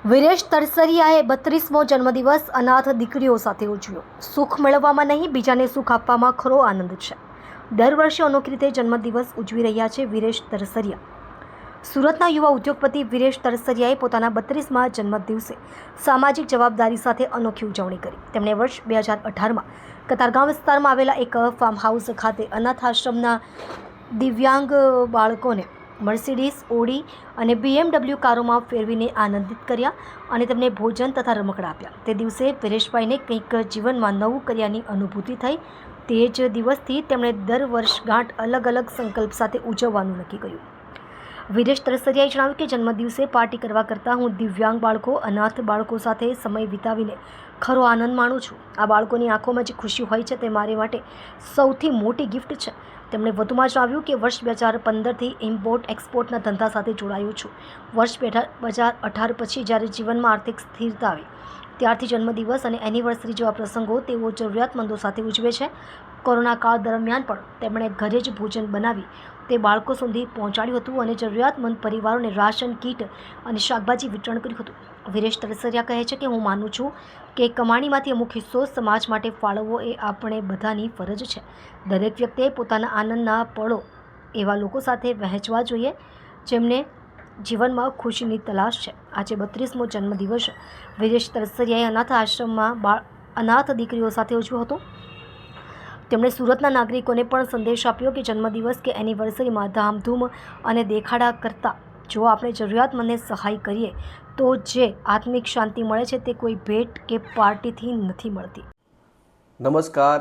વિરેશ તરસરિયાએ 32મો જન્મદિવસ અનાથ દીકરીઓ સાથે ઉજવ્યો। સુખ મેળવવામાં નહીં, બીજાને સુખ આપવામાં ખરો આનંદ છે। દર વર્ષે અનોખી રીતે જન્મદિવસ ઉજવી રહ્યા છે વિરેશ તરસરિયા। સુરતના યુવા ઉદ્યોગપતિ વિરેશ તરસરિયાએ પોતાના 32મા જન્મદિવસે સામાજિક જવાબદારી સાથે અનોખી ઉજવણી કરી। તેમણે વર્ષ 2018માં કતારગામ વિસ્તારમાં આવેલા એક ફાર્મ હાઉસ ખાતે અનાથ આશ્રમના દિવ્યાંગ બાળકોને મર્સિડીઝ, ઓડી અને BMW કારોમાં ફેરવીને આનંદિત કર્યા અને તેમને ભોજન તથા રમકડાં આપ્યા। તે દિવસે વિરેશભાઈને કંઈક જીવનમાં નવું કર્યાની અનુભૂતિ થઈ। તે જ દિવસથી તેમણે દર વર્ષગાંઠ અલગ અલગ સંકલ્પ સાથે ઉજવવાનું નક્કી કર્યું। વિરેશ તરસરિયાએ જણાવ્યું કે જન્મદિવસે પાર્ટી કરવા કરતાં હું દિવ્યાંગ બાળકો, અનાથ બાળકો સાથે સમય વિતાવીને ખરો આનંદ માણું છું। આ બાળકોની આંખોમાં જે ખુશી હોય છે તે મારી માટે સૌથી મોટી ગિફ્ટ છે। તેમણે વધુમાં જણાવ્યું કે વર્ષ 2015થી ઇમ્પોર્ટ એક્સપોર્ટના ધંધા સાથે જોડાયું છું। વર્ષ 2018 પછી જ્યારે જીવનમાં આર્થિક સ્થિરતા આવી ત્યારથી જન્મદિવસ અને એનિવર્સરી જેવા પ્રસંગો તેઓ જરૂરિયાતમંદો સાથે ઉજવે છે। કોરોના કાળ દરમિયાન પણ તેમણે ઘરે જ ભોજન બનાવી તે બાળકો સુધી પહોંચાડ્યું હતું અને જરૂરિયાતમંદ પરિવારોને રાશન કીટ અને શાકભાજી વિતરણ કર્યું હતું। વિરેશ તરસરિયા કહે છે કે હું માનું છું કે કમાણીમાંથી અમુક હિસ્સો સમાજ માટે ફાળવવો એ આપણે બધાની ફરજ છે। દરેક વ્યક્તિએ પોતાના આનંદના પળો એવા લોકો સાથે વહેંચવા જોઈએ જેમને જીવનમાં ખુશીની તલાશ છે। આજે 32મો જન્મદિવસ વિરેશ તરસરિયાએ અનાથ આશ્રમમાં અનાથ દીકરીઓ સાથે ઉજવ્યો હતો। તેમણે સુરતના નાગરિકોને પણ સંદેશ આપ્યો કે જન્મદિવસ કે એનિવર્સરીમાં ધામધૂમ અને દેખાડા કરતાં જો આપણે જરૂરિયાતમંદને સહાય કરીએ તો જે આત્મિક શાંતિ મળે છે તે કોઈ ભેટ કે પાર્ટીથી નથી મળતી। નમસ્કાર,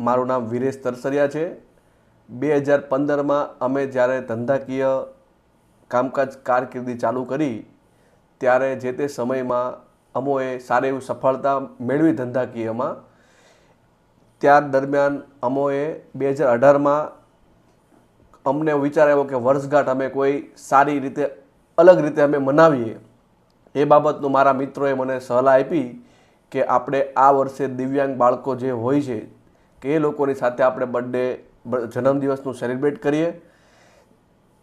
મારું નામ વિરેશ તરસરિયા છે। 2015માં અમે જ્યારે ધંધાકીય કામકાજ કારકિર્દી ચાલુ કરી ત્યારે જે તે સમયમાં અમોએ સારી એવી સફળતા મેળવી ધંધાકીયમાં। ત્યાર દરમિયાન અમોએ 2018માં અમને વિચાર આવ્યો કે વર્ષગાંઠ અમે કોઈ સારી રીતે અલગ રીતે અમે મનાવીએ। એ બાબતનું મારા મિત્રોએ મને સલાહ આપી કે આપણે આ વર્ષે દિવ્યાંગ બાળકો જે હોય છે કે એ લોકોની સાથે આપણે બર્થડે જન્મદિવસનું સેલિબ્રેટ કરીએ।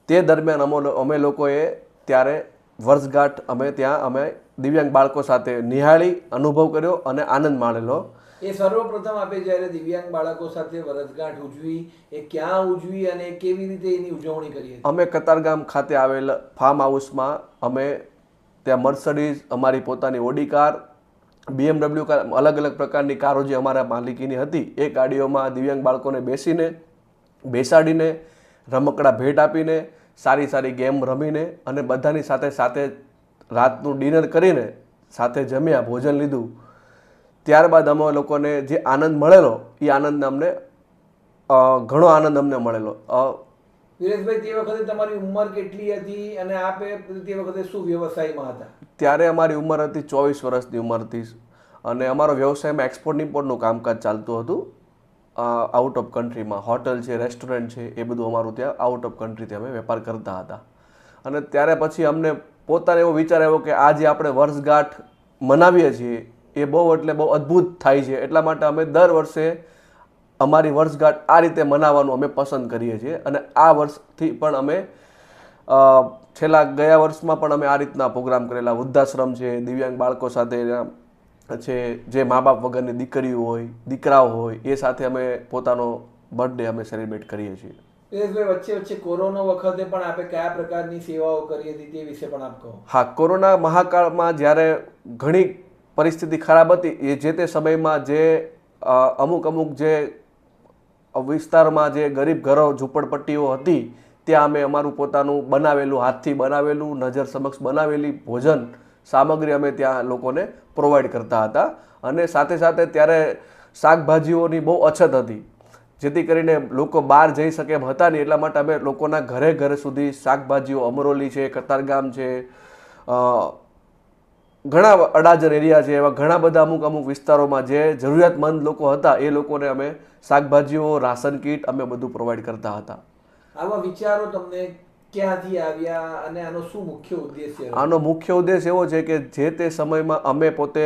તે દરમિયાન અમે લોકોએ ત્યારે વર્ષગાંઠ અમે દિવ્યાંગ બાળકો સાથે નિહાળી, અનુભવ કર્યો અને આનંદ માણેલો। એ સર્વપ્રથમ આપણે જ્યારે દિવ્યાંગ બાળકો સાથે વર્ષગાંઠ ઉજવી એ ક્યાં ઉજવી અને કેવી રીતે એની ઉજવણી કરી? અમે કતારગામ ખાતે આવેલ ફાર્મ હાઉસમાં અમે ત્યાં મર્સિડીઝ, અમારી પોતાની ઓડી કાર, BMW કાર, અલગ અલગ પ્રકારની કારો જે અમારા માલિકીની હતી એ ગાડીઓમાં દિવ્યાંગ બાળકોને બેસાડીને રમકડા ભેટ આપીને સારી સારી ગેમ રમીને અને બધાની સાથે રાતનું ડિનર કરીને સાથે જમ્યા, ભોજન લીધું। ત્યારબાદ અમે લોકોને જે આનંદ મળેલો એ આનંદ અમને ઘણો આનંદ અમને મળેલો। વિરેશભાઈ, તે વખતે તમારી ઉંમર કેટલી હતી અને આપે તે વખતે શું વ્યવસાયમાં હતા? ત્યારે અમારી ઉંમર હતી 24 વર્ષની ઉંમર હતી અને અમારો વ્યવસાયમાં એક્સપોર્ટ ઇમ્પોર્ટનું કામકાજ ચાલતું હતું। આઉટ ઓફ કન્ટ્રીમાં હોટલ છે, રેસ્ટોરન્ટ છે, એ બધું અમારું ત્યાં આઉટ ઓફ કન્ટ્રીથી અમે વેપાર કરતા હતા। અને ત્યારે પછી અમને પોતાને એવો વિચાર આવ્યો કે આ જે આપણે વર્ષગાંઠ મનાવીએ છીએ એ બહુ અદ્ભુત થાય છે। એટલા માટે અમે દર વર્ષે અમારી વર્ષગાંઠ આ રીતે મનાવવાનું અમે પસંદ કરીએ છીએ અને આ વર્ષથી પણ અમે ગયા વર્ષમાં પણ અમે આ રીતના પ્રોગ્રામ કરેલા। વૃદ્ધાશ્રમ છે, દિવ્યાંગ બાળકો સાથે છે, જે મા બાપ વગરની દીકરીઓ હોય, દીકરાઓ હોય એ સાથે અમે પોતાનો બર્થડે અમે સેલિબ્રેટ કરીએ છીએ। વિરેશભાઈ, વચ્ચે કોરોના વખતે પણ આપે કયા પ્રકારની સેવાઓ કરી હતી તે વિશે પણ આપ કહો। હા, કોરોના મહાકાળમાં જ્યારે ઘણી પરિસ્થિતિ ખરાબ હતી એ જે તે સમયમાં જે અમુક જે વિસ્તારમાં જે ગરીબ ઘરો, ઝૂંપડપટ્ટીઓ હતી ત્યાં અમે અમારું પોતાનું બનાવેલું, હાથથી બનાવેલું, નજર સમક્ષ બનાવેલી ભોજન સામગ્રી અમે ત્યાં લોકોને પ્રોવાઈડ કરતા હતા। અને સાથે ત્યારે શાકભાજીઓની બહુ અછત હતી જેથી કરીને લોકો બહાર જઈ શકે એમ હતા નહીં। એટલા માટે અમે લોકોના ઘરે સુધી શાકભાજીઓ, અમરોલી છે, કતારગામ છે, ઘણા અડાજણ એરિયા છે, એવા ઘણા બધા અમુક વિસ્તારોમાં જે જરૂરિયાતમંદ લોકો હતા એ લોકોને અમે શાકભાજીઓ, રાશન કીટ અમે બધું પ્રોવાઈડ કરતા હતા। આવા વિચારો તમને ક્યાંથી આવ્યા અને આનો શું મુખ્ય ઉદ્દેશ્ય? આનો મુખ્ય ઉદ્દેશ એવો છે કે જે તે સમયમાં અમે પોતે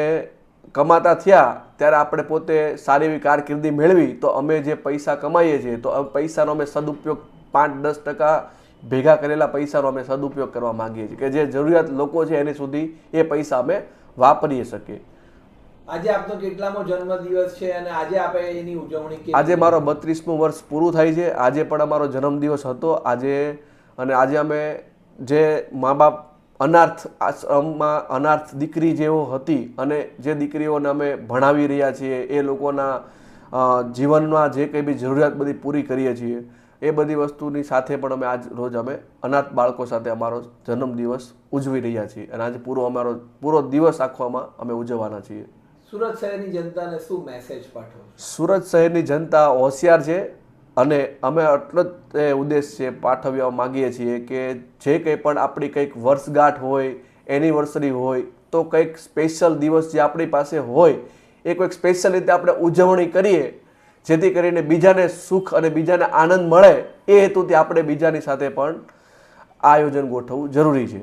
કમાતા થયા ત્યારે આપણે પોતે સારી એવી કારકિર્દી મેળવી તો અમે જે પૈસા કમાઈએ છીએ તો પૈસાનો અમે સદુપયોગ 5-10% ભેગા કરેલા પૈસાનો અમે સદુપયોગ કરવા માંગીએ છીએ કે જે જરૂરિયાત લોકો છે એની સુધી એ પૈસા અમે વાપરી શકીએ. આજે આપનો કેટલામો જન્મદિવસ છે અને આજે આપણે એની ઉજવણી કેવી આજે મારો 32મું વર્ષ પૂરું થાય છે. આજે પણ અમારો જન્મદિવસ હતો. આજે અમે જે મા બાપ અનાથ આશ્રમમાં અનાથ દીકરી જેવો હતી અને જે દીકરીઓને અમે ભણાવી રહ્યા છીએ એ લોકોના જીવનમાં જે કંઈ બી જરૂરિયાત બધી પૂરી કરીએ છીએ એ બધી વસ્તુની સાથે પણ અમે આજ રોજ અમે અનાથ બાળકો સાથે અમારો જન્મદિવસ ઉજવી રહ્યા છીએ અને આજે પૂરો દિવસ આખોમાં અમે ઉજવવાના છીએ. સુરત શહેરની જનતાને શું મેસેજ પાઠવો? સુરત શહેરની જનતા હોશિયાર છે અને અમે એટલો જ ઉદ્દેશ પાઠવવા માગીએ છીએ કે જે કંઈ પણ આપણી કંઈક વર્ષગાંઠ હોય, એનિવર્સરી હોય તો કંઈક સ્પેશિયલ દિવસ જે આપણી પાસે હોય એ કોઈક સ્પેશિયલ રીતે આપણે ઉજવણી કરીએ જેથી કરીને બીજાને સુખ અને બીજાને આનંદ મળે એ હેતુથી આપણે બીજાની સાથે પણ આયોજન ગોઠવવું જરૂરી છે.